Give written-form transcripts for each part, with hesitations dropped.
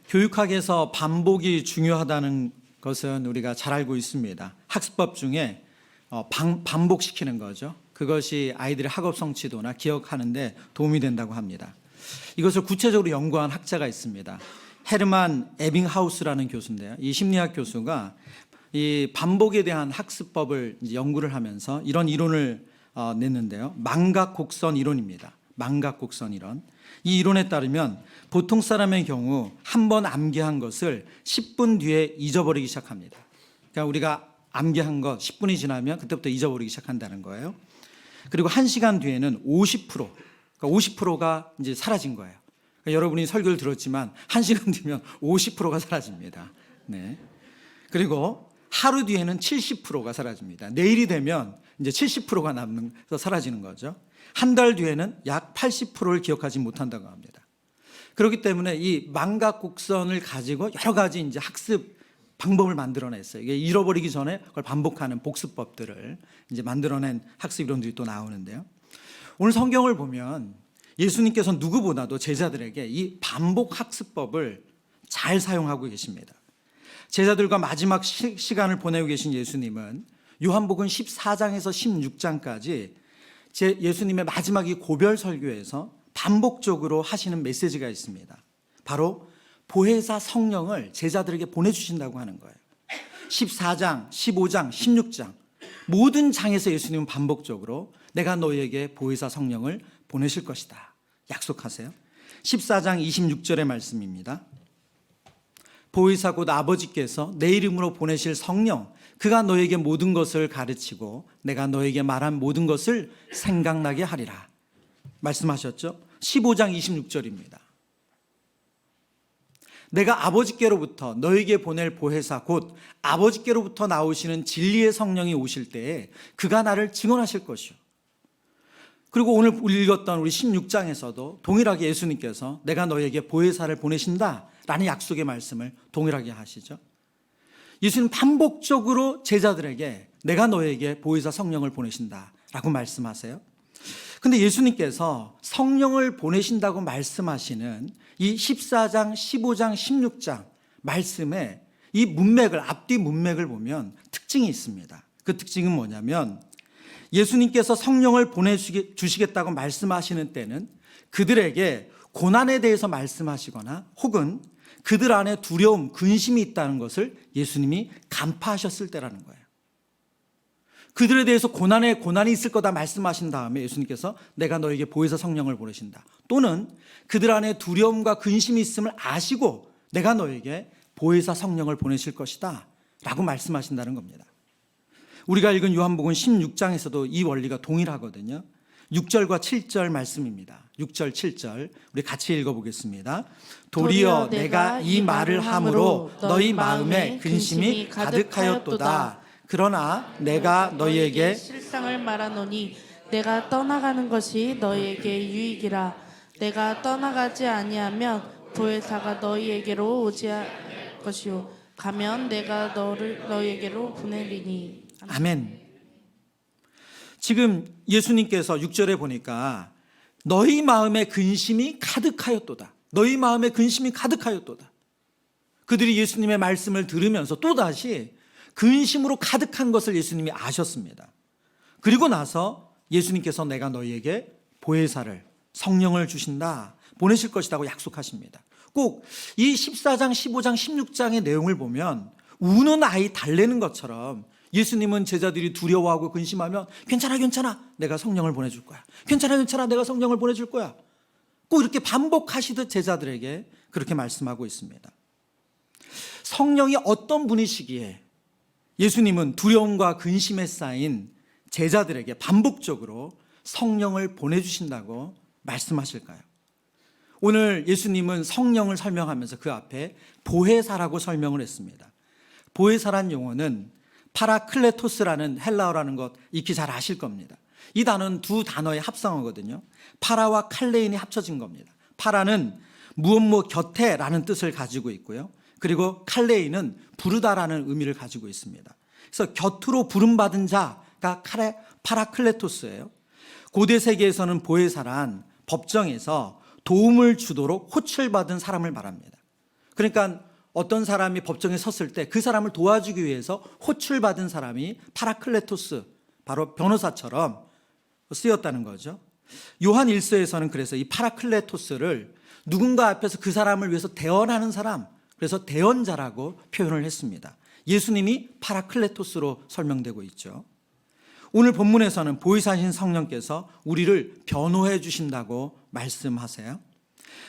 교육학에서 반복이 중요하다는 것은 우리가 잘 알고 있습니다. 학습법 중에 반복시키는 거죠. 그것이 아이들의 학업 성취도나 기억하는 데 도움이 된다고 합니다. 이것을 구체적으로 연구한 학자가 있습니다. 헤르만 에빙하우스라는 교수인데요. 이 심리학 교수가 이 반복에 대한 학습법을 연구를 하면서 이런 이론을 냈는데요. 망각곡선 이론입니다. 망각곡선 이론. 이 이론에 따르면 보통 사람의 경우 한 번 암기한 것을 10분 뒤에 잊어버리기 시작합니다. 그러니까 우리가 암기한 것 10분이 지나면 그때부터 잊어버리기 시작한다는 거예요. 그리고 1시간 뒤에는 50%, 그러니까 50%가 이제 사라진 거예요. 그러니까 여러분이 설교를 들었지만 1시간 뒤면 50%가 사라집니다. 네. 그리고 하루 뒤에는 70%가 사라집니다. 내일이 되면 이제 70%가 남는, 사라지는 거죠. 한 달 뒤에는 약 80%를 기억하지 못한다고 합니다. 그렇기 때문에 이 망각곡선을 가지고 여러 가지 이제 학습 방법을 만들어냈어요. 이게 잃어버리기 전에 그걸 반복하는 복습법들을 이제 만들어낸 학습 이론들이 또 나오는데요. 오늘 성경을 보면 예수님께서 누구보다도 제자들에게 이 반복 학습법을 잘 사용하고 계십니다. 제자들과 마지막 시간을 보내고 계신 예수님은 요한복음 14장에서 16장까지 예수님의 마지막 이 고별 설교에서 반복적으로 하시는 메시지가 있습니다. 바로 보혜사 성령을 제자들에게 보내주신다고 하는 거예요. 14장, 15장, 16장 모든 장에서 예수님은 반복적으로 내가 너희에게 보혜사 성령을 보내실 것이다 약속하세요. 14장 26절의 말씀입니다. 보혜사 곧 아버지께서 내 이름으로 보내실 성령, 그가 너에게 모든 것을 가르치고 내가 너에게 말한 모든 것을 생각나게 하리라 말씀하셨죠. 15장 26절입니다. 내가 아버지께로부터 너에게 보낼 보혜사 곧 아버지께로부터 나오시는 진리의 성령이 오실 때에 그가 나를 증언하실 것이요. 그리고 오늘 읽었던 우리 16장에서도 동일하게 예수님께서 내가 너에게 보혜사를 보내신다 라는 약속의 말씀을 동일하게 하시죠. 예수님 반복적으로 제자들에게 내가 너에게 보혜사 성령을 보내신다 라고 말씀하세요. 근데 예수님께서 성령을 보내신다고 말씀하시는 이 14장, 15장, 16장 말씀에 이 문맥을, 앞뒤 문맥을 보면 특징이 있습니다. 그 특징은 뭐냐면 예수님께서 성령을 보내주시겠다고 말씀하시는 때는 그들에게 고난에 대해서 말씀하시거나 혹은 그들 안에 두려움, 근심이 있다는 것을 예수님이 간파하셨을 때라는 거예요. 그들에 대해서 고난이 있을 거다 말씀하신 다음에 예수님께서 내가 너에게 보혜사 성령을 보내신다. 또는 그들 안에 두려움과 근심이 있음을 아시고 내가 너에게 보혜사 성령을 보내실 것이다 라고 말씀하신다는 겁니다. 우리가 읽은 요한복음 16장에서도 이 원리가 동일하거든요. 6절과 7절 말씀입니다. 6절, 7절 우리 같이 읽어보겠습니다. 도리어 내가 이 말을 함으로 너희 마음에 근심이 가득하였도다. 그러나 내가 너희에게 실상을 말하노니 내가 떠나가는 것이 너희에게 유익이라. 내가 떠나가지 아니하면 보혜사가 너희에게로 오지 않을 것이요 가면 내가 너희에게로 보내리니. 아멘. 지금 예수님께서 6절에 보니까 너희 마음에 근심이 가득하였도다. 너희 마음에 근심이 가득하였도다. 그들이 예수님의 말씀을 들으면서 또다시 근심으로 가득한 것을 예수님이 아셨습니다. 그리고 나서 예수님께서 내가 너희에게 보혜사를, 성령을 주신다, 보내실 것이라고 약속하십니다. 꼭 이 14장, 15장, 16장의 내용을 보면 우는 아이 달래는 것처럼 예수님은 제자들이 두려워하고 근심하면 괜찮아 내가 성령을 보내줄 거야. 괜찮아 내가 성령을 보내줄 거야. 꼭 이렇게 반복하시듯 제자들에게 그렇게 말씀하고 있습니다. 성령이 어떤 분이시기에 예수님은 두려움과 근심에 쌓인 제자들에게 반복적으로 성령을 보내주신다고 말씀하실까요? 오늘 예수님은 성령을 설명하면서 그 앞에 보혜사라고 설명을 했습니다. 보혜사란 용어는 파라클레토스라는 헬라어라는 것 익히 잘 아실 겁니다. 이 단어는 두 단어의 합성어거든요. 파라와 칼레인이 합쳐진 겁니다. 파라는 무엇 곁에라는 뜻을 가지고 있고요. 그리고 칼레인은 부르다라는 의미를 가지고 있습니다. 그래서 곁으로 부름받은 자가 파라클레토스예요. 고대 세계에서는 보혜사란 법정에서 도움을 주도록 호출받은 사람을 말합니다. 그러니까 어떤 사람이 법정에 섰을 때 그 사람을 도와주기 위해서 호출받은 사람이 파라클레토스, 바로 변호사처럼 쓰였다는 거죠. 요한 1서에서는 그래서 이 파라클레토스를 누군가 앞에서 그 사람을 위해서 대언하는 사람, 그래서 대언자라고 표현을 했습니다. 예수님이 파라클레토스로 설명되고 있죠. 오늘 본문에서는 보혜사신 성령께서 우리를 변호해 주신다고 말씀하세요.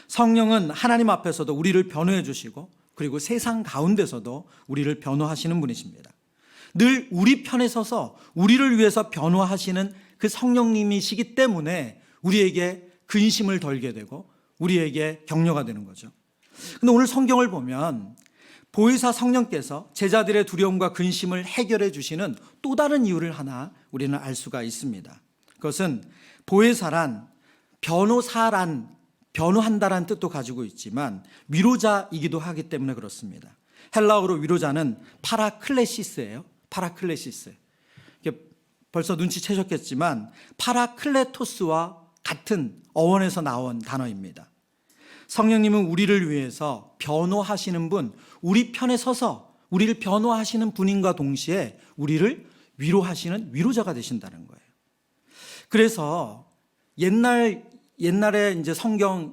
성령은 하나님 앞에서도 우리를 변호해 주시고 그리고 세상 가운데서도 우리를 변호하시는 분이십니다. 늘 우리 편에 서서 우리를 위해서 변호하시는 그 성령님이시기 때문에 우리에게 근심을 덜게 되고 우리에게 격려가 되는 거죠. 근데 오늘 성경을 보면 보혜사 성령께서 제자들의 두려움과 근심을 해결해 주시는 또 다른 이유를 하나 우리는 알 수가 있습니다. 그것은 보혜사란 변호한다라는 뜻도 가지고 있지만 위로자이기도 하기 때문에 그렇습니다. 헬라어로 위로자는 파라클레시스예요. 파라클레시스. 벌써 눈치채셨겠지만 파라클레토스와 같은 어원에서 나온 단어입니다. 성령님은 우리를 위해서 변호하시는 분, 우리 편에 서서 우리를 변호하시는 분인과 동시에 우리를 위로하시는 위로자가 되신다는 거예요. 그래서 옛날에 이제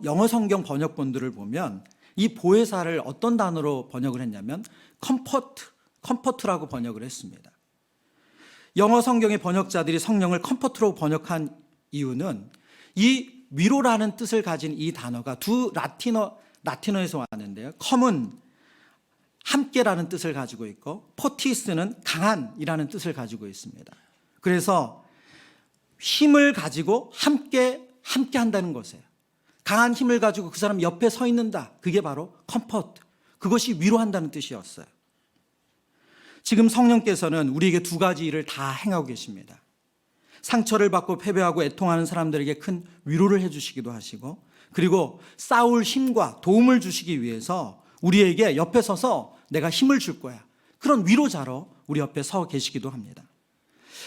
영어 성경 번역본들을 보면 이 보혜사를 어떤 단어로 번역을 했냐면 컴포트라고 번역을 했습니다. 영어 성경의 번역자들이 성령을 컴포트로 번역한 이유는 이 위로라는 뜻을 가진 이 단어가 두 라틴어에서 왔는데요. 컴은 함께라는 뜻을 가지고 있고 포티스는 강한이라는 뜻을 가지고 있습니다. 그래서 힘을 가지고 함께 한다는 것이에요. 강한 힘을 가지고 그 사람 옆에 서 있는다. 그게 바로 컴포트. 그것이 위로한다는 뜻이었어요. 지금 성령께서는 우리에게 두 가지 일을 다 행하고 계십니다. 상처를 받고 패배하고 애통하는 사람들에게 큰 위로를 해주시기도 하시고 그리고 싸울 힘과 도움을 주시기 위해서 우리에게 옆에 서서 내가 힘을 줄 거야. 그런 위로자로 우리 옆에 서 계시기도 합니다.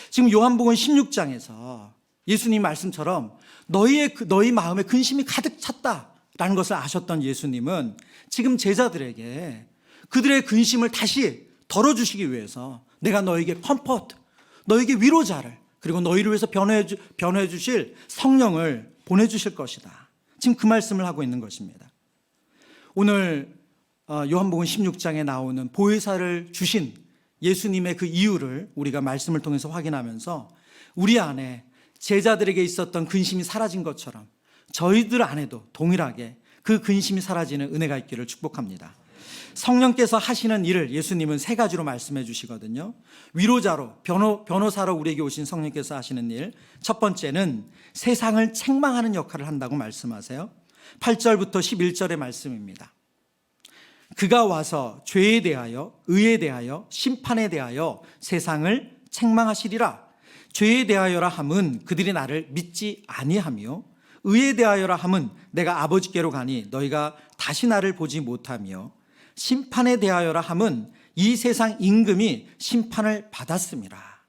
지금 요한복음 16장에서 예수님 말씀처럼 너희 마음에 근심이 가득 찼다라는 것을 아셨던 예수님은 지금 제자들에게 그들의 근심을 다시 덜어주시기 위해서 내가 너에게 컴포트, 너에게 위로자를 그리고 너희를 위해서 변호해 주실 성령을 보내주실 것이다. 지금 그 말씀을 하고 있는 것입니다. 오늘 요한복음 16장에 나오는 보혜사를 주신 예수님의 그 이유를 우리가 말씀을 통해서 확인하면서 우리 안에 제자들에게 있었던 근심이 사라진 것처럼 저희들 안에도 동일하게 그 근심이 사라지는 은혜가 있기를 축복합니다. 성령께서 하시는 일을 예수님은 세 가지로 말씀해 주시거든요. 위로자로 변호사로 우리에게 오신 성령께서 하시는 일, 첫 번째는 세상을 책망하는 역할을 한다고 말씀하세요. 8절부터 11절의 말씀입니다. 그가 와서 죄에 대하여 의에 대하여 심판에 대하여 세상을 책망하시리라. 죄에 대하여라 함은 그들이 나를 믿지 아니하며 의에 대하여라 함은 내가 아버지께로 가니 너희가 다시 나를 보지 못하며 심판에 대하여라 함은 이 세상 임금이 심판을 받았습니다.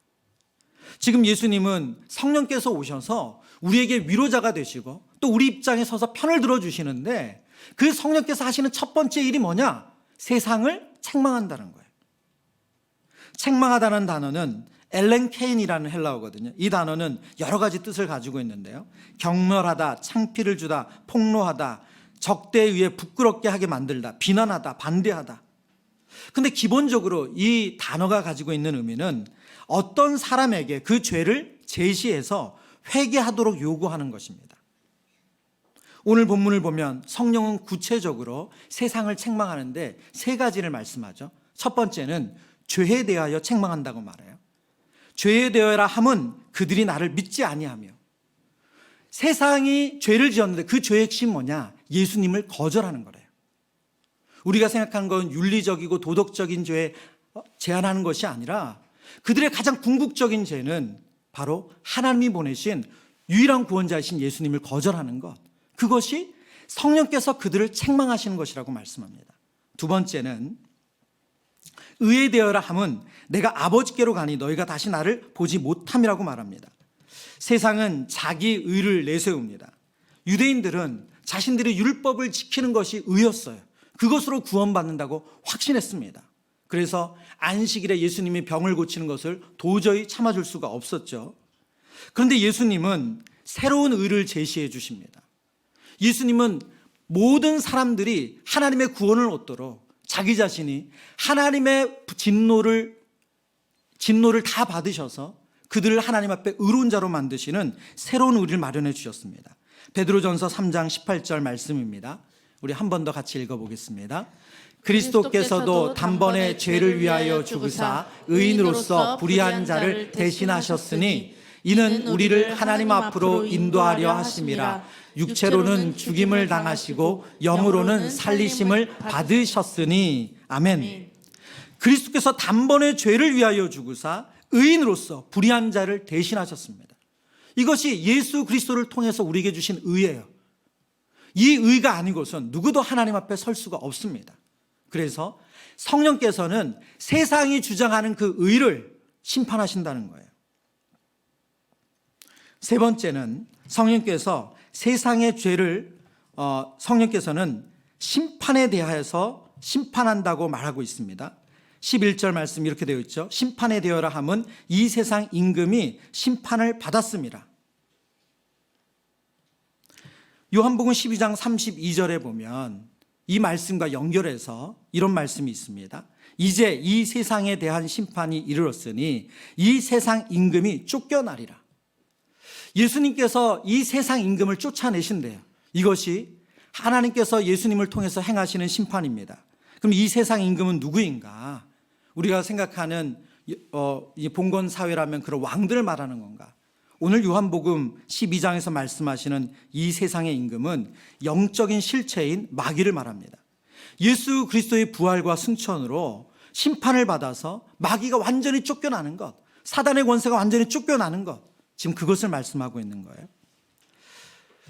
지금 예수님은 성령께서 오셔서 우리에게 위로자가 되시고 또 우리 입장에 서서 편을 들어주시는데 그 성령께서 하시는 첫 번째 일이 뭐냐? 세상을 책망한다는 거예요. 책망하다는 단어는 엘렌케인이라는 헬라어거든요. 이 단어는 여러 가지 뜻을 가지고 있는데요. 경멸하다, 창피를 주다, 폭로하다, 적대에 의해 부끄럽게 하게 만들다, 비난하다, 반대하다. 근데 기본적으로 이 단어가 가지고 있는 의미는 어떤 사람에게 그 죄를 제시해서 회개하도록 요구하는 것입니다. 오늘 본문을 보면 성령은 구체적으로 세상을 책망하는데 세 가지를 말씀하죠. 첫 번째는 죄에 대하여 책망한다고 말해요. 죄에 대하여라 함은 그들이 나를 믿지 아니하며. 세상이 죄를 지었는데 그 죄의 핵심이 뭐냐? 예수님을 거절하는 거래요. 우리가 생각하는 건 윤리적이고 도덕적인 죄에 제한하는 것이 아니라 그들의 가장 궁극적인 죄는 바로 하나님이 보내신 유일한 구원자이신 예수님을 거절하는 것. 그것이 성령께서 그들을 책망하시는 것이라고 말씀합니다. 두 번째는 의에 대하여라 함은 내가 아버지께로 가니 너희가 다시 나를 보지 못함이라고 말합니다. 세상은 자기 의를 내세웁니다. 유대인들은 자신들의 율법을 지키는 것이 의였어요. 그것으로 구원받는다고 확신했습니다. 그래서 안식일에 예수님이 병을 고치는 것을 도저히 참아줄 수가 없었죠. 그런데 예수님은 새로운 의를 제시해 주십니다. 예수님은 모든 사람들이 하나님의 구원을 얻도록 자기 자신이 하나님의 진노를 다 받으셔서 그들을 하나님 앞에 의로운 자로 만드시는 새로운 의를 마련해 주셨습니다. 베드로전서 3장 18절 말씀입니다. 우리 한 번 더 같이 읽어보겠습니다. 그리스도께서도 단번에 죄를 위하여 죽으사 의인으로서 불의한 자를 대신하셨으니 이는 우리를 하나님 앞으로 인도하려 하심이라. 육체로는 죽임을 당하시고 영으로는 살리심을 받으셨으니. 아멘. 그리스도께서 단번에 죄를 위하여 죽으사 의인으로서 불의한 자를 대신하셨습니다. 이것이 예수 그리스도를 통해서 우리에게 주신 의예요. 이 의가 아니고선 누구도 하나님 앞에 설 수가 없습니다. 그래서 성령께서는 세상이 주장하는 그 의를 심판하신다는 거예요. 세 번째는 성령께서 세상의 죄를 성령께서는 심판에 대하여서 심판한다고 말하고 있습니다. 11절 말씀 이렇게 되어 있죠. 심판에 대하여라 함은 이 세상 임금이 심판을 받았습니다. 요한복음 12장 32절에 보면 이 말씀과 연결해서 이런 말씀이 있습니다. 이제 이 세상에 대한 심판이 이르렀으니 이 세상 임금이 쫓겨나리라. 예수님께서 이 세상 임금을 쫓아내신대요. 이것이 하나님께서 예수님을 통해서 행하시는 심판입니다. 그럼 이 세상 임금은 누구인가? 우리가 생각하는 봉건 사회라면 그런 왕들을 말하는 건가? 오늘 요한복음 12장에서 말씀하시는 이 세상의 임금은 영적인 실체인 마귀를 말합니다. 예수 그리스도의 부활과 승천으로 심판을 받아서 마귀가 완전히 쫓겨나는 것, 사단의 권세가 완전히 쫓겨나는 것, 지금 그것을 말씀하고 있는 거예요.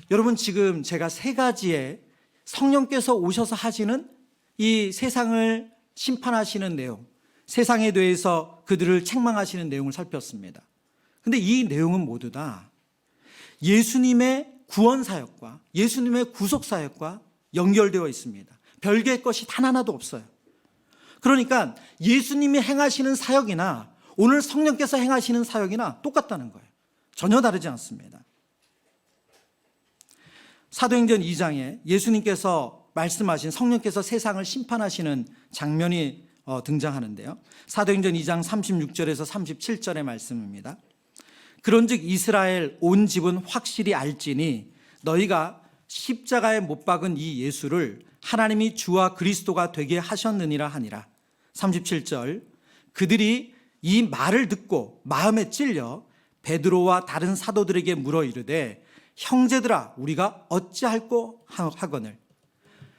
여러분, 지금 제가 세 가지의 성령께서 오셔서 하시는 이 세상을 심판하시는 내용, 세상에 대해서 그들을 책망하시는 내용을 살폈습니다. 근데 이 내용은 모두 다 예수님의 구원 사역과 예수님의 구속 사역과 연결되어 있습니다. 별개의 것이 단 하나도 없어요. 그러니까 예수님이 행하시는 사역이나 오늘 성령께서 행하시는 사역이나 똑같다는 거예요. 전혀 다르지 않습니다. 사도행전 2장에 예수님께서 말씀하신 성령께서 세상을 심판하시는 장면이 등장하는데요. 사도행전 2장 36절에서 37절의 말씀입니다. 그런즉 이스라엘 온 집은 확실히 알지니 너희가 십자가에 못 박은 이 예수를 하나님이 주와 그리스도가 되게 하셨느니라 하니라. 37절 그들이 이 말을 듣고 마음에 찔려 베드로와 다른 사도들에게 물어 이르되 형제들아 우리가 어찌할꼬 하거늘.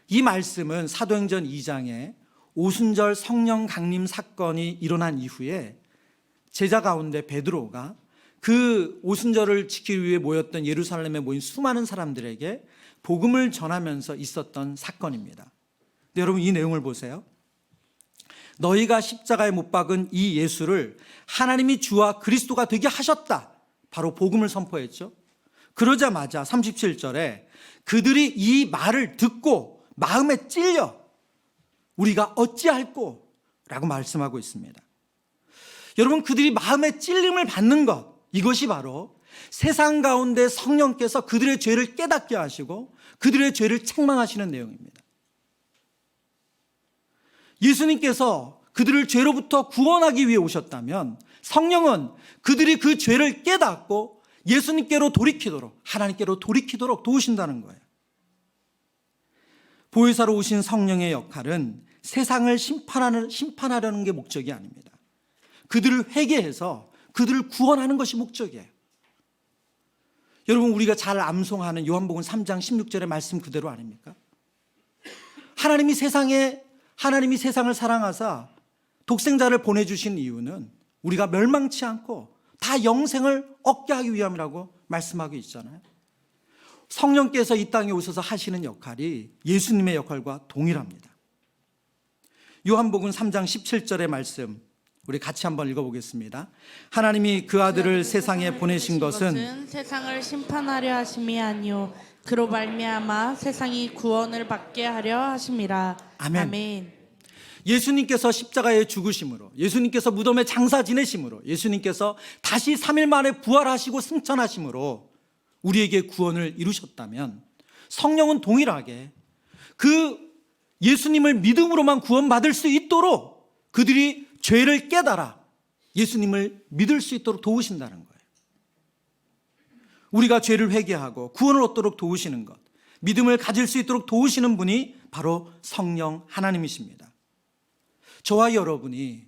이 말씀은 사도행전 2장에 오순절 성령 강림 사건이 일어난 이후에 제자 가운데 베드로가 그 오순절을 지키기 위해 모였던 예루살렘에 모인 수많은 사람들에게 복음을 전하면서 있었던 사건입니다. 근데 여러분 이 내용을 보세요. 너희가 십자가에 못 박은 이 예수를 하나님이 주와 그리스도가 되게 하셨다. 바로 복음을 선포했죠. 그러자마자 37절에 그들이 이 말을 듣고 마음에 찔려 우리가 어찌할꼬 라고 말씀하고 있습니다. 여러분 그들이 마음에 찔림을 받는 것, 이것이 바로 세상 가운데 성령께서 그들의 죄를 깨닫게 하시고 그들의 죄를 책망하시는 내용입니다. 예수님께서 그들을 죄로부터 구원하기 위해 오셨다면 성령은 그들이 그 죄를 깨닫고 예수님께로 돌이키도록, 하나님께로 돌이키도록 도우신다는 거예요. 보혜사로 오신 성령의 역할은 세상을 심판하려는 게 목적이 아닙니다. 그들을 회개해서 그들을 구원하는 것이 목적이에요. 여러분 우리가 잘 암송하는 요한복음 3장 16절의 말씀 그대로 아닙니까? 하나님이 세상을 사랑하사 독생자를 보내주신 이유는 우리가 멸망치 않고 다 영생을 얻게 하기 위함이라고 말씀하고 있잖아요. 성령께서 이 땅에 오셔서 하시는 역할이 예수님의 역할과 동일합니다. 요한복음 3장 17절의 말씀 우리 같이 한번 읽어보겠습니다. 하나님이 그 아들을 세상에 보내신 것은 세상을 심판하려 하심이 아니요 그로 말미암아 세상이 구원을 받게 하려 하심이라. 아멘. 아멘. 예수님께서 십자가에 죽으심으로, 예수님께서 무덤에 장사 지내심으로, 예수님께서 다시 3일 만에 부활하시고 승천하심으로 우리에게 구원을 이루셨다면, 성령은 동일하게 그 예수님을 믿음으로만 구원받을 수 있도록 그들이 죄를 깨달아 예수님을 믿을 수 있도록 도우신다는 거예요. 우리가 죄를 회개하고 구원을 얻도록 도우시는 것, 믿음을 가질 수 있도록 도우시는 분이 바로 성령 하나님이십니다. 저와 여러분이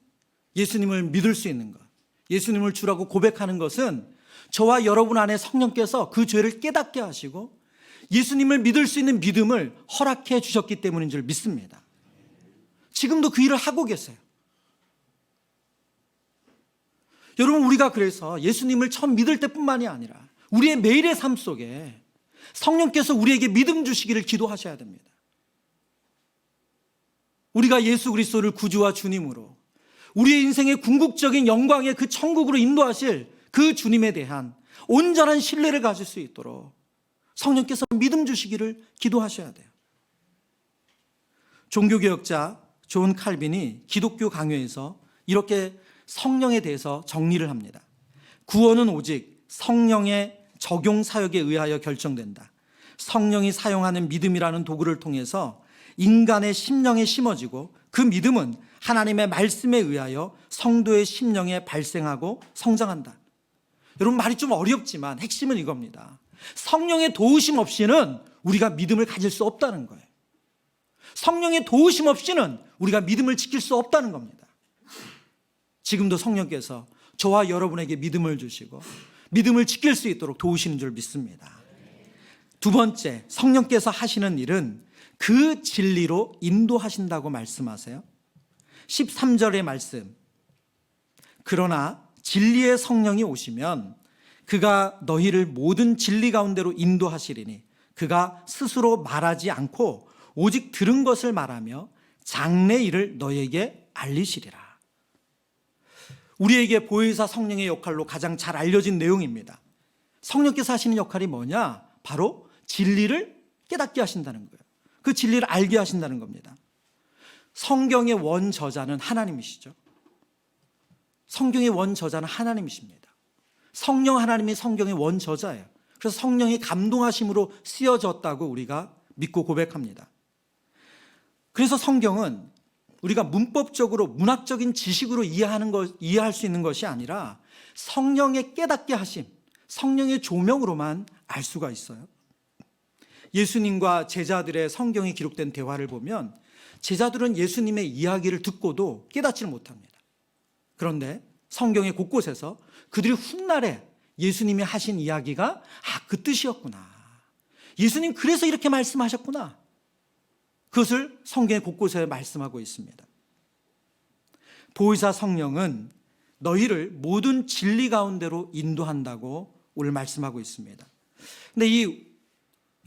예수님을 믿을 수 있는 것, 예수님을 주라고 고백하는 것은 저와 여러분 안에 성령께서 그 죄를 깨닫게 하시고 예수님을 믿을 수 있는 믿음을 허락해 주셨기 때문인 줄 믿습니다. 지금도 그 일을 하고 계세요. 여러분, 우리가 그래서 예수님을 처음 믿을 때뿐만이 아니라 우리의 매일의 삶 속에 성령께서 우리에게 믿음 주시기를 기도하셔야 됩니다. 우리가 예수 그리스도를 구주와 주님으로 우리의 인생의 궁극적인 영광의 그 천국으로 인도하실 그 주님에 대한 온전한 신뢰를 가질 수 있도록 성령께서 믿음 주시기를 기도하셔야 돼요. 종교개혁자 존 칼빈이 기독교 강요에서 이렇게 성령에 대해서 정리를 합니다. 구원은 오직 성령의 적용 사역에 의하여 결정된다. 성령이 사용하는 믿음이라는 도구를 통해서 인간의 심령에 심어지고 그 믿음은 하나님의 말씀에 의하여 성도의 심령에 발생하고 성장한다. 여러분, 말이 좀 어렵지만 핵심은 이겁니다. 성령의 도우심 없이는 우리가 믿음을 가질 수 없다는 거예요. 성령의 도우심 없이는 우리가 믿음을 지킬 수 없다는 겁니다. 지금도 성령께서 저와 여러분에게 믿음을 주시고 믿음을 지킬 수 있도록 도우시는 줄 믿습니다. 두 번째, 성령께서 하시는 일은 그 진리로 인도하신다고 말씀하세요. 13절의 말씀, 그러나 진리의 성령이 오시면 그가 너희를 모든 진리 가운데로 인도하시리니 그가 스스로 말하지 않고 오직 들은 것을 말하며 장래 일을 너희에게 알리시리라. 우리에게 보혜사 성령의 역할로 가장 잘 알려진 내용입니다. 성령께서 하시는 역할이 뭐냐? 바로 진리를 깨닫게 하신다는 거예요. 그 진리를 알게 하신다는 겁니다. 성경의 원저자는 하나님이시죠. 성경의 원저자는 하나님이십니다. 성령 하나님이 성경의 원저자예요. 그래서 성령이 감동하심으로 쓰여졌다고 우리가 믿고 고백합니다. 그래서 성경은 우리가 문법적으로 문학적인 지식으로 이해할 수 있는 것이 아니라 성령의 깨닫게 하심, 성령의 조명으로만 알 수가 있어요. 예수님과 제자들의 성경에 기록된 대화를 보면 제자들은 예수님의 이야기를 듣고도 깨닫지를 못합니다. 그런데 성경의 곳곳에서 그들이 훗날에 예수님이 하신 이야기가 그 뜻이었구나, 예수님 그래서 이렇게 말씀하셨구나, 그것을 성경의 곳곳에 말씀하고 있습니다. 보혜사 성령은 너희를 모든 진리 가운데로 인도한다고 오늘 말씀하고 있습니다. 근데 이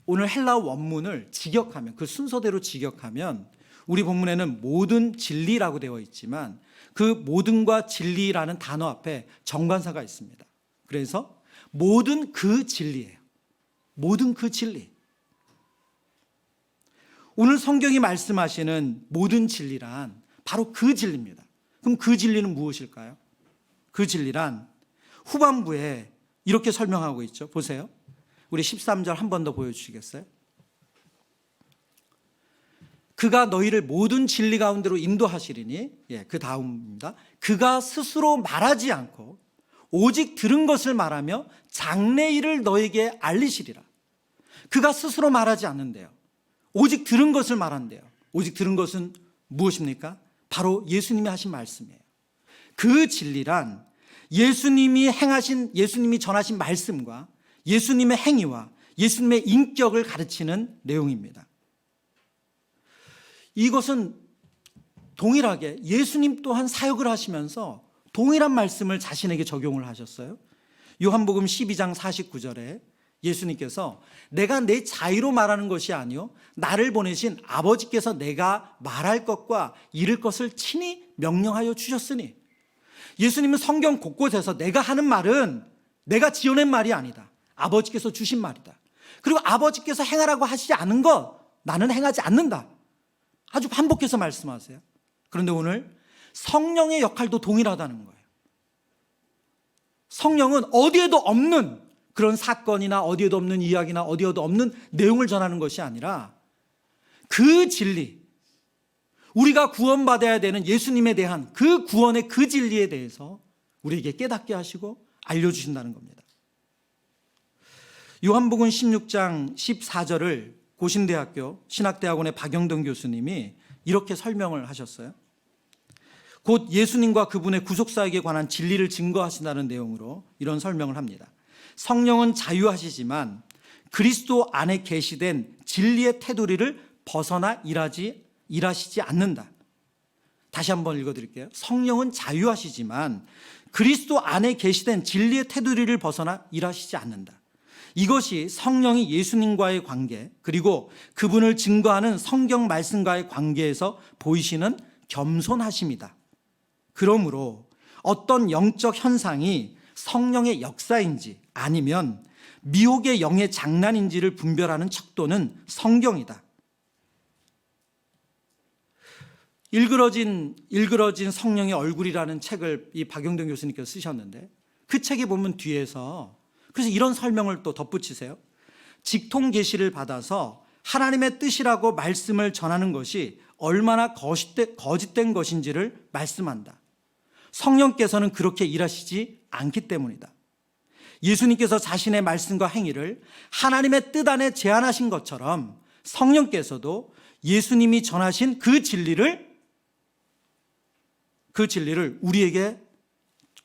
오늘 헬라어 원문을 직역하면, 그 순서대로 직역하면 우리 본문에는 모든 진리라고 되어 있지만 그 모든과 진리라는 단어 앞에 정관사가 있습니다. 그래서 모든 그 진리예요. 모든 그 진리. 오늘 성경이 말씀하시는 모든 진리란 바로 그 진리입니다. 그럼 그 진리는 무엇일까요? 그 진리란 후반부에 이렇게 설명하고 있죠. 보세요. 우리 13절 한 번 더 보여주시겠어요? 그가 너희를 모든 진리 가운데로 인도하시리니, 그 다음입니다. 그가 스스로 말하지 않고 오직 들은 것을 말하며 장래 일을 너에게 알리시리라. 그가 스스로 말하지 않는데요, 오직 들은 것을 말한대요. 오직 들은 것은 무엇입니까? 바로 예수님이 하신 말씀이에요. 그 진리란 예수님이 전하신 말씀과 예수님의 행위와 예수님의 인격을 가르치는 내용입니다. 이것은 동일하게 예수님 또한 사역을 하시면서 동일한 말씀을 자신에게 적용을 하셨어요. 요한복음 12장 49절에 예수님께서 내가 내 자의로 말하는 것이 아니요 나를 보내신 아버지께서 내가 말할 것과 이를 것을 친히 명령하여 주셨으니, 예수님은 성경 곳곳에서 내가 하는 말은 내가 지어낸 말이 아니다, 아버지께서 주신 말이다, 그리고 아버지께서 행하라고 하시지 않은 것 나는 행하지 않는다. 아주 반복해서 말씀하세요. 그런데 오늘 성령의 역할도 동일하다는 거예요. 성령은 어디에도 없는 그런 사건이나 어디에도 없는 이야기나 어디에도 없는 내용을 전하는 것이 아니라 그 진리, 우리가 구원받아야 되는 예수님에 대한 그 구원의 그 진리에 대해서 우리에게 깨닫게 하시고 알려주신다는 겁니다. 요한복음 16장 14절을 고신대학교 신학대학원의 박영동 교수님이 이렇게 설명을 하셨어요. 곧 예수님과 그분의 구속사역에 관한 진리를 증거하신다는 내용으로 이런 설명을 합니다. 성령은 자유하시지만 그리스도 안에 계시된 진리의 테두리를 벗어나 일하시지 않는다. 다시 한번 읽어드릴게요. 성령은 자유하시지만 그리스도 안에 계시된 진리의 테두리를 벗어나 일하시지 않는다. 이것이 성령이 예수님과의 관계, 그리고 그분을 증거하는 성경 말씀과의 관계에서 보이시는 겸손하심이다. 그러므로 어떤 영적 현상이 성령의 역사인지 아니면 미혹의 영의 장난인지를 분별하는 척도는 성경이다. 일그러진 성령의 얼굴이라는 책을 이 박영동 교수님께서 쓰셨는데 그 책에 보면 뒤에서 그래서 이런 설명을 또 덧붙이세요. 직통 계시를 받아서 하나님의 뜻이라고 말씀을 전하는 것이 얼마나 거짓된 것인지를 말씀한다. 성령께서는 그렇게 일하시지 않기 때문이다. 예수님께서 자신의 말씀과 행위를 하나님의 뜻 안에 제한하신 것처럼 성령께서도 예수님이 전하신 그 진리를 우리에게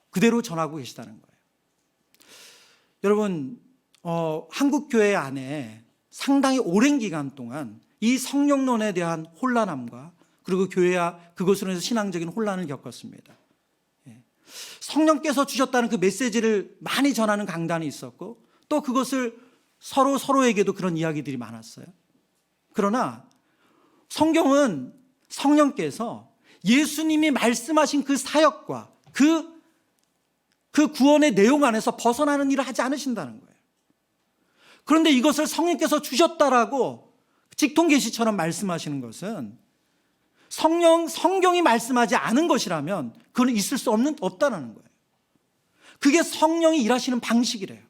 그대로 전하고 계시다는 거예요. 여러분, 한국교회 안에 상당히 오랜 기간 동안 이 성령론에 대한 혼란함과 그리고 교회와 그것으로 인해서 신앙적인 혼란을 겪었습니다. 성령께서 주셨다는 그 메시지를 많이 전하는 강단이 있었고 또 그것을 서로에게도 그런 이야기들이 많았어요. 그러나 성경은 성령께서 예수님이 말씀하신 그 사역과 그 구원의 내용 안에서 벗어나는 일을 하지 않으신다는 거예요. 그런데 이것을 성령께서 주셨다라고 직통계시처럼 말씀하시는 것은 성경이 말씀하지 않은 것이라면 그건 있을 수 없다는 거예요. 그게 성령이 일하시는 방식이래요.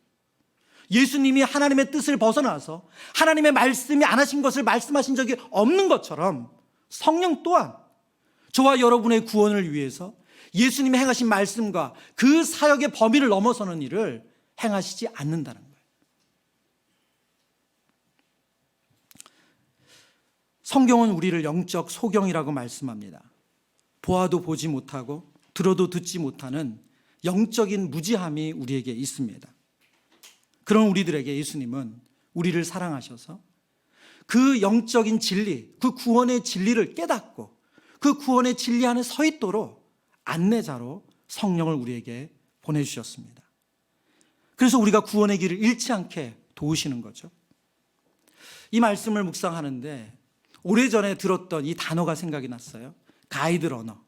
예수님이 하나님의 뜻을 벗어나서 하나님의 말씀이 안 하신 것을 말씀하신 적이 없는 것처럼 성령 또한 저와 여러분의 구원을 위해서 예수님이 행하신 말씀과 그 사역의 범위를 넘어서는 일을 행하시지 않는다는 거예요. 성경은 우리를 영적 소경이라고 말씀합니다. 보아도 보지 못하고 들어도 듣지 못하는 영적인 무지함이 우리에게 있습니다. 그런 우리들에게 예수님은 우리를 사랑하셔서 그 영적인 진리, 그 구원의 진리를 깨닫고 그 구원의 진리 안에 서 있도록 안내자로 성령을 우리에게 보내주셨습니다. 그래서 우리가 구원의 길을 잃지 않게 도우시는 거죠. 이 말씀을 묵상하는데 오래전에 들었던 이 단어가 생각이 났어요. 가이드러너.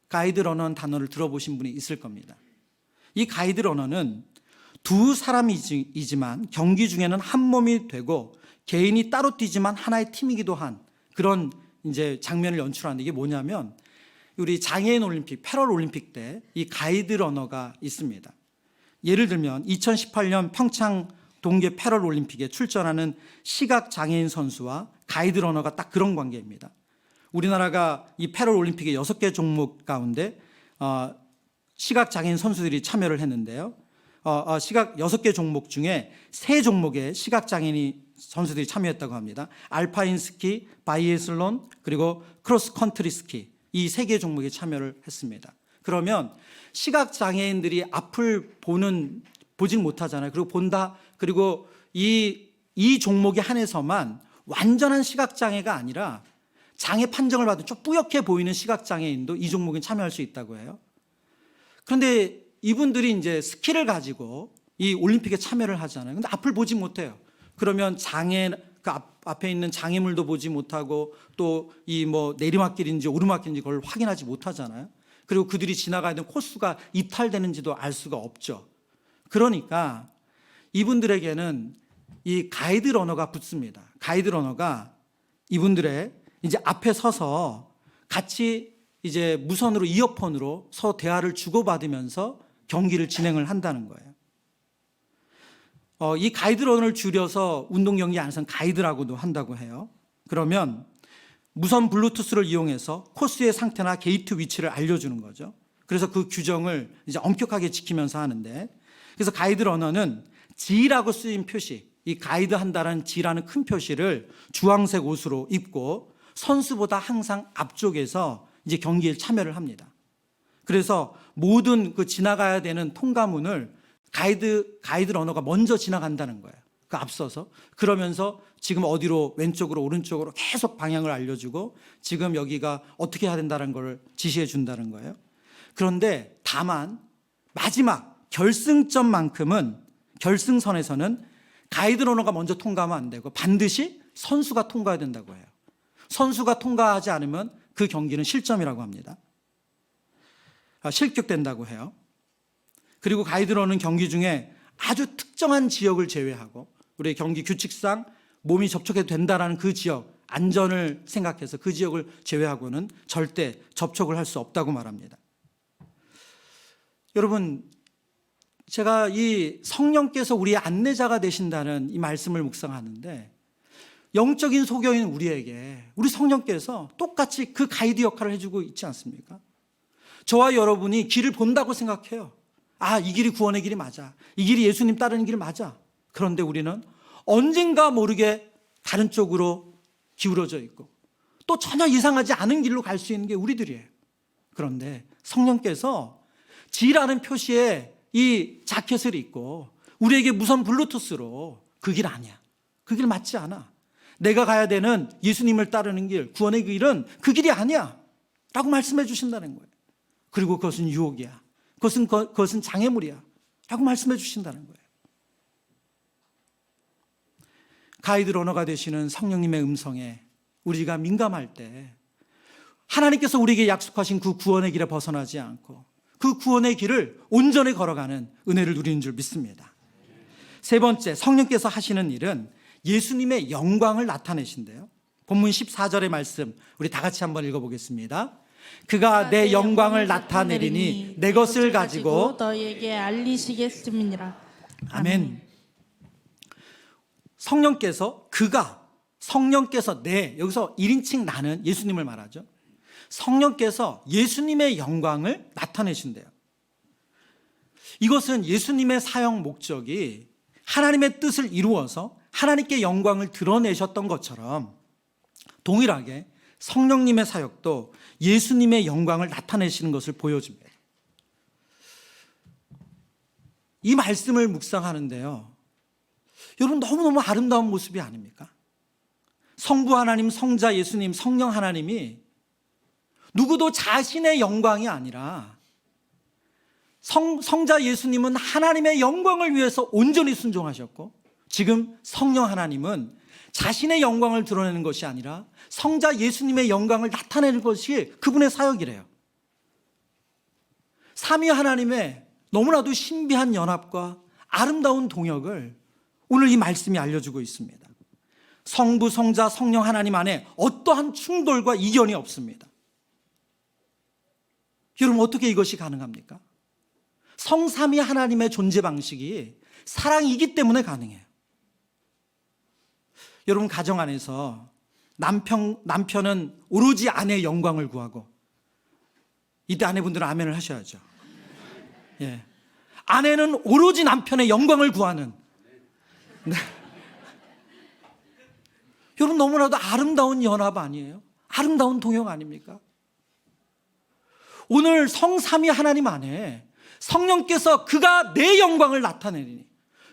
가이드러너는 단어를 들어보신 분이 있을 겁니다. 이 가이드러너는 두 사람이지만 경기 중에는 한 몸이 되고 개인이 따로 뛰지만 하나의 팀이기도 한 그런 이제 장면을 연출하는데 이게 뭐냐면 우리 장애인 올림픽, 패럴 올림픽 때 이 가이드러너가 있습니다. 예를 들면 2018년 평창 동계 패럴 올림픽에 출전하는 시각 장애인 선수와 가이드러너가 딱 그런 관계입니다. 우리나라가 이 패럴 올림픽의 6개 종목 가운데 시각 장애인 선수들이 참여를 했는데요. 시각 6개 종목 중에 3종목에 시각 장애인 선수들이 참여했다고 합니다. 알파인 스키, 바이애슬론, 그리고 크로스 컨트리 스키 이 3개 종목에 참여를 했습니다. 그러면 시각 장애인들이 앞을 보진 못하잖아요. 그리고 본다. 그리고 이 종목에 한해서만 완전한 시각 장애가 아니라 장애 판정을 받은 좀 뿌옇게 보이는 시각 장애인도 이 종목에 참여할 수 있다고 해요. 그런데 이분들이 이제 스키를 가지고 이 올림픽에 참여를 하잖아요. 근데 앞을 보지 못해요. 그러면 그 앞에 있는 장애물도 보지 못하고 또 이 뭐 내리막길인지 오르막길인지 그걸 확인하지 못하잖아요. 그리고 그들이 지나가야 되는 코스가 이탈되는지도 알 수가 없죠. 그러니까 이분들에게는 이 가이드 러너가 붙습니다. 가이드 러너가 이분들의 이제 앞에 서서 같이 이제 무선으로 이어폰으로 서로 대화를 주고받으면서 경기를 진행을 한다는 거예요. 이 가이드 러너를 줄여서 운동 경기 안에서는 가이드라고도 한다고 해요. 그러면 무선 블루투스를 이용해서 코스의 상태나 게이트 위치를 알려주는 거죠. 그래서 그 규정을 이제 엄격하게 지키면서 하는데, 그래서 가이드 러너는 G라고 쓰인 표시, 이 가이드 한다는 G라는 큰 표시를 주황색 옷으로 입고 선수보다 항상 앞쪽에서 이제 경기에 참여를 합니다. 그래서 모든 그 지나가야 되는 통과문을 가이드 러너가 먼저 지나간다는 거예요. 그 앞서서. 그러면서 지금 어디로 왼쪽으로 오른쪽으로 계속 방향을 알려주고 지금 여기가 어떻게 해야 된다는 걸 지시해 준다는 거예요. 그런데 다만 마지막 결승점만큼은 결승선에서는 가이드 러너가 먼저 통과하면 안 되고 반드시 선수가 통과해야 된다고 해요. 선수가 통과하지 않으면 그 경기는 실점이라고 합니다. 실격된다고 해요. 그리고 가이드 러너는 경기 중에 아주 특정한 지역을 제외하고 우리 경기 규칙상 몸이 접촉해도 된다라는 그 지역, 안전을 생각해서 그 지역을 제외하고는 절대 접촉을 할 수 없다고 말합니다. 여러분, 제가 이 성령께서 우리의 안내자가 되신다는 이 말씀을 묵상하는데 영적인 소경인 우리에게 우리 성령께서 똑같이 그 가이드 역할을 해주고 있지 않습니까? 저와 여러분이 길을 본다고 생각해요. 아, 이 길이 구원의 길이 맞아. 이 길이 예수님 따르는 길이 맞아. 그런데 우리는 언젠가 모르게 다른 쪽으로 기울어져 있고 또 전혀 이상하지 않은 길로 갈 수 있는 게 우리들이에요. 그런데 성령께서 G라는 표시에 이 자켓을 입고 우리에게 무선 블루투스로 그 길 아니야. 그 길 맞지 않아. 내가 가야 되는 예수님을 따르는 길, 구원의 길은 그 길이 아니야. 라고 말씀해 주신다는 거예요. 그리고 그것은 유혹이야. 그것은 장애물이야. 라고 말씀해 주신다는 거예요. 가이드 러너가 되시는 성령님의 음성에 우리가 민감할 때 하나님께서 우리에게 약속하신 그 구원의 길에 벗어나지 않고 그 구원의 길을 온전히 걸어가는 은혜를 누리는 줄 믿습니다. 세 번째, 성령께서 하시는 일은 예수님의 영광을 나타내신대요. 본문 14절의 말씀 우리 다 같이 한번 읽어보겠습니다. 그가 내 영광을 나타내리니 내 것을 가지고 너희에게 알리시겠음이니라. 아멘. 성령께서 성령께서 여기서 1인칭 나는 예수님을 말하죠. 성령께서 예수님의 영광을 나타내신대요. 이것은 예수님의 사역 목적이 하나님의 뜻을 이루어서 하나님께 영광을 드러내셨던 것처럼 동일하게 성령님의 사역도 예수님의 영광을 나타내시는 것을 보여줍니다. 이 말씀을 묵상하는데요, 여러분 너무너무 아름다운 모습이 아닙니까? 성부 하나님, 성자 예수님, 성령 하나님이 누구도 자신의 영광이 아니라 성자 예수님은 하나님의 영광을 위해서 온전히 순종하셨고 지금 성령 하나님은 자신의 영광을 드러내는 것이 아니라 성자 예수님의 영광을 나타내는 것이 그분의 사역이래요. 삼위 하나님의 너무나도 신비한 연합과 아름다운 동역을 오늘 이 말씀이 알려주고 있습니다. 성부, 성자, 성령 하나님 안에 어떠한 충돌과 이견이 없습니다. 여러분 어떻게 이것이 가능합니까? 성삼위 하나님의 존재 방식이 사랑이기 때문에 가능해요. 여러분 가정 안에서 남편은 오로지 아내의 영광을 구하고, 이때 아내분들은 아멘을 하셔야죠. 예. 아내는 오로지 남편의 영광을 구하는. 네. 여러분 너무나도 아름다운 연합 아니에요? 아름다운 동역 아닙니까? 오늘 성삼위 하나님 안에 성령께서 그가 내 영광을 나타내리니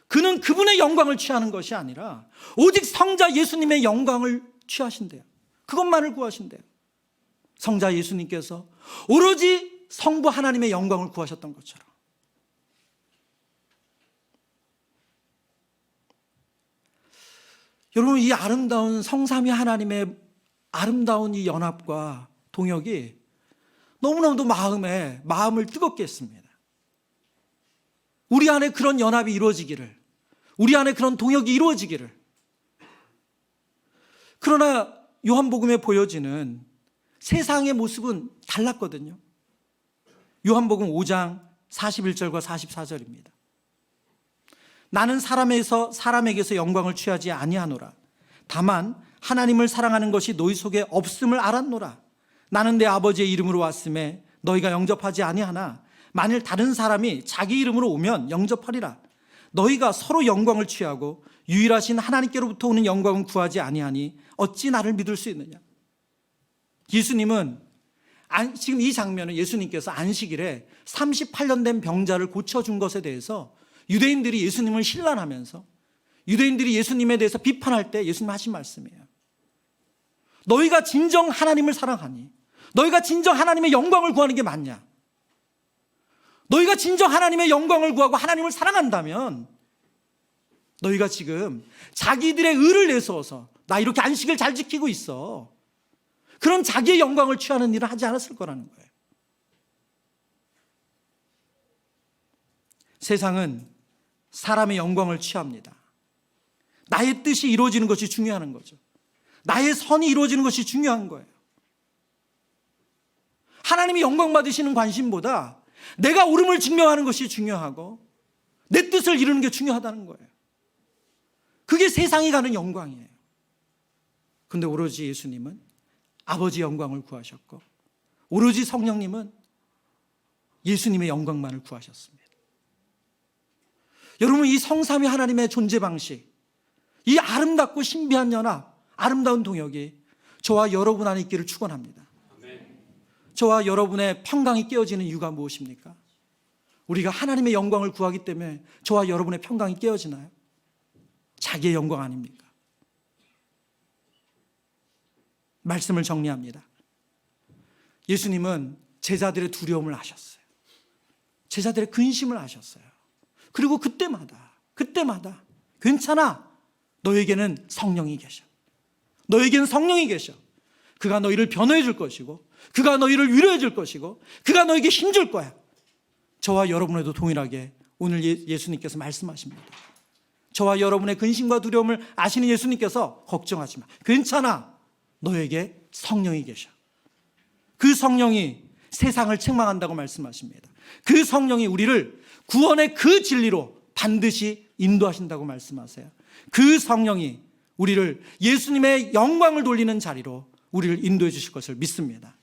그는 그분의 영광을 취하는 것이 아니라 오직 성자 예수님의 영광을 취하신대요. 그것만을 구하신대요. 성자 예수님께서 오로지 성부 하나님의 영광을 구하셨던 것처럼. 여러분 이 아름다운 성삼위 하나님의 아름다운 이 연합과 동역이 너무나도 마음을 뜨겁게 했습니다. 우리 안에 그런 연합이 이루어지기를, 우리 안에 그런 동역이 이루어지기를. 그러나 요한복음에 보여지는 세상의 모습은 달랐거든요. 요한복음 5장 41절과 44절입니다. 나는 사람에게서 영광을 취하지 아니하노라. 다만 하나님을 사랑하는 것이 너희 속에 없음을 알았노라. 나는 내 아버지의 이름으로 왔음에 너희가 영접하지 아니하나 만일 다른 사람이 자기 이름으로 오면 영접하리라. 너희가 서로 영광을 취하고 유일하신 하나님께로부터 오는 영광은 구하지 아니하니 어찌 나를 믿을 수 있느냐. 예수님은 지금 이 장면은 예수님께서 안식일에 38년 된 병자를 고쳐준 것에 대해서 유대인들이 예수님을 신란하면서 유대인들이 예수님에 대해서 비판할 때 예수님 하신 말씀이에요. 너희가 진정 하나님을 사랑하니, 너희가 진정 하나님의 영광을 구하는 게 맞냐? 너희가 진정 하나님의 영광을 구하고 하나님을 사랑한다면 너희가 지금 자기들의 의를 내세워서 나 이렇게 안식을 잘 지키고 있어, 그런 자기의 영광을 취하는 일을 하지 않았을 거라는 거예요. 세상은 사람의 영광을 취합니다. 나의 뜻이 이루어지는 것이 중요한 거죠. 나의 선이 이루어지는 것이 중요한 거예요. 하나님이 영광 받으시는 관심보다 내가 옳음을 증명하는 것이 중요하고 내 뜻을 이루는 게 중요하다는 거예요. 그게 세상이 가는 영광이에요. 그런데 오로지 예수님은 아버지 영광을 구하셨고 오로지 성령님은 예수님의 영광만을 구하셨습니다. 여러분, 이 성삼위 하나님의 존재 방식, 이 아름답고 신비한 연합, 아름다운 동역이 저와 여러분 안에 있기를 축원합니다. 저와 여러분의 평강이 깨어지는 이유가 무엇입니까? 우리가 하나님의 영광을 구하기 때문에 저와 여러분의 평강이 깨어지나요? 자기의 영광 아닙니까? 말씀을 정리합니다. 예수님은 제자들의 두려움을 아셨어요. 제자들의 근심을 아셨어요. 그리고 그때마다 괜찮아, 너에게는 성령이 계셔. 너에게는 성령이 계셔. 그가 너희를 변호해 줄 것이고 그가 너희를 위로해 줄 것이고 그가 너에게 힘줄 거야. 저와 여러분에도 동일하게 오늘 예수님께서 말씀하십니다. 저와 여러분의 근심과 두려움을 아시는 예수님께서 걱정하지 마, 괜찮아, 너에게 성령이 계셔. 그 성령이 세상을 책망한다고 말씀하십니다. 그 성령이 우리를 구원의 그 진리로 반드시 인도하신다고 말씀하세요. 그 성령이 우리를 예수님의 영광을 돌리는 자리로 우리를 인도해 주실 것을 믿습니다.